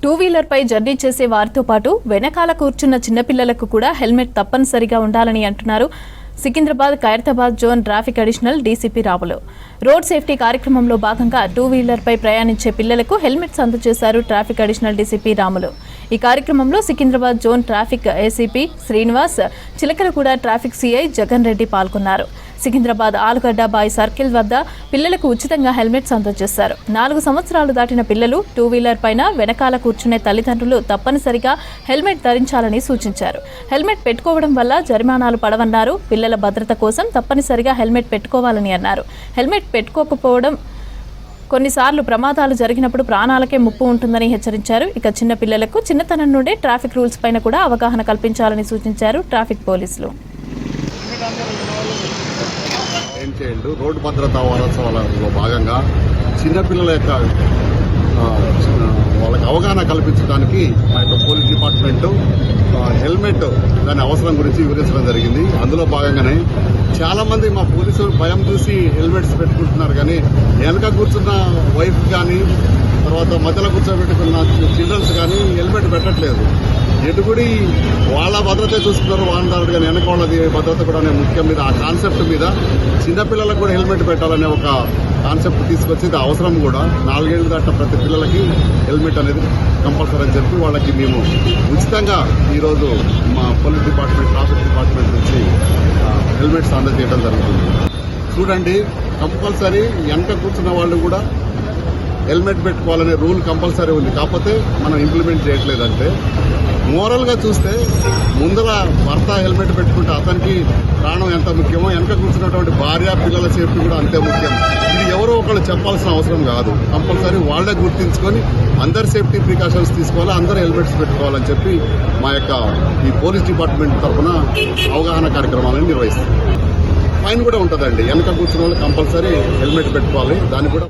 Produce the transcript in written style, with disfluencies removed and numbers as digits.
Two wheeler పై journey చేసే వారితో పాటు వెనకాల కూర్చున్న చిన్నపిల్లలకు కూడా హెల్మెట్ తప్పనిసరిగా ఉండాలని అంటున్నారు Secunderabad Khairatabad zone traffic additional DCP Ramulu. Road safety కార్యక్రమంలో భాగంగా టూ వీలర్ పై ప్రయాణించే పిల్లలకు హెల్మెట్స్ అందజేశారు ట్రాఫిక్ అడిషనల్ డీసీపీ రాములు. ఈ కార్యక్రమంలో Secunderabad zone traffic ACP Srinivas, Chilkalguda traffic CI Jagan Reddy పాల్గొన్నారు. సికింద్రాబాద్ ఆలుగడ్డ బాయ్ సర్కిల్ వద్ద పిల్లలకు ఉచితంగా హెల్మెట్స్ అందజేశారు. 4 సంవత్సరాలు దాటిన పిల్లలు, టూ వీలర్ పైన వెనకాల కూర్చునే తల్లిదండ్రులు తప్పనిసరిగా హెల్మెట్ ధరించాలని సూచించారు. హెల్మెట్ పెట్టుకోవడం వల్ల జరిమానాలు పడవన్నారు. పిల్లల భద్రత కోసం తప్పనిసరిగా హెల్మెట్ పెట్టుకోవాలని అన్నారు. హెల్మెట్ పెట్టుకోకపోవడం కొన్నిసార్లు ప్రమాదాలు జరిగినప్పుడు ప్రాణాలకే ముప్పు ఉంటుందని హెచ్చరించారు. ఇక చిన్న పిల్లలకు చిన్నతనం నుండే ట్రాఫిక్ రూల్స్ పైన కూడా అవగాహన కల్పించాలని సూచించారు ట్రాఫిక్ పోలీసులు. రోడ్డు భద్రతా వారోత్సవాలలో భాగంగా చిన్నపిల్లల యొక్క వాళ్ళకి అవగాహన కల్పించడానికి మా యొక్క పోలీస్ డిపార్ట్మెంటు హెల్మెట్ దాని అవసరం గురించి వివరించడం జరిగింది. అందులో భాగంగానే చాలా మంది మా పోలీసులు భయం చూసి హెల్మెట్స్ పెట్టుకుంటున్నారు, కానీ వెనక కూర్చున్న వైఫ్ కానీ తర్వాత మధ్యలో కూర్చోబెట్టుకున్న చిల్డ్రన్స్ కానీ హెల్మెట్ పెట్టట్లేదు. ఎటుగుడి వాళ్ళ భద్రత చూస్తున్నారు వాహనదారుడు, కానీ వెనక వాళ్ళది భద్రత కూడా ముఖ్యం మీద ఆ కాన్సెప్ట్ మీద చిన్నపిల్లలకు కూడా హెల్మెట్ పెట్టాలనే ఒక కాన్సెప్ట్ తీసుకొచ్చింది. అవసరం కూడా 4 ఏళ్ళు దాట ప్రతి పిల్లలకి హెల్మెట్ అనేది కంపల్సరీ అని చెప్పి వాళ్ళకి మేము ఉచితంగా ఈరోజు మా పోలీస్ డిపార్ట్మెంట్, ట్రాఫిక్ డిపార్ట్మెంట్ నుంచి హెల్మెట్స్ అందజేయడం జరుగుతుంది. చూడండి, కంపల్సరీ వెనక కూర్చున్న వాళ్ళు కూడా హెల్మెట్ పెట్టుకోవాలనే రూల్ కంపల్సరీ ఉంది. కాకపోతే మనం ఇంప్లిమెంట్ చేయట్లేదంటే మోరల్గా చూస్తే ముందర భర్త హెల్మెట్ పెట్టుకుంటే అతనికి ప్రాణం ఎంత ముఖ్యమో వెనక కూర్చున్నటువంటి భార్య, పిల్లల సేఫ్టీ కూడా అంతే ముఖ్యం. ఇది ఎవరో ఒకళ్ళు చెప్పాల్సిన అవసరం కాదు. కంపల్సరీ వాళ్ళే గుర్తించుకొని అందరి సేఫ్టీ ప్రికాషన్స్ తీసుకోవాలి, అందరూ హెల్మెట్స్ పెట్టుకోవాలని చెప్పి మా యొక్క ఈ పోలీస్ డిపార్ట్మెంట్ తరఫున అవగాహన కార్యక్రమాలను నిర్వహిస్తాం. ఫైన్ కూడా ఉంటుందండి. వెనక కూర్చున్న వాళ్ళు కంపల్సరీ హెల్మెట్ పెట్టుకోవాలి. దాన్ని కూడా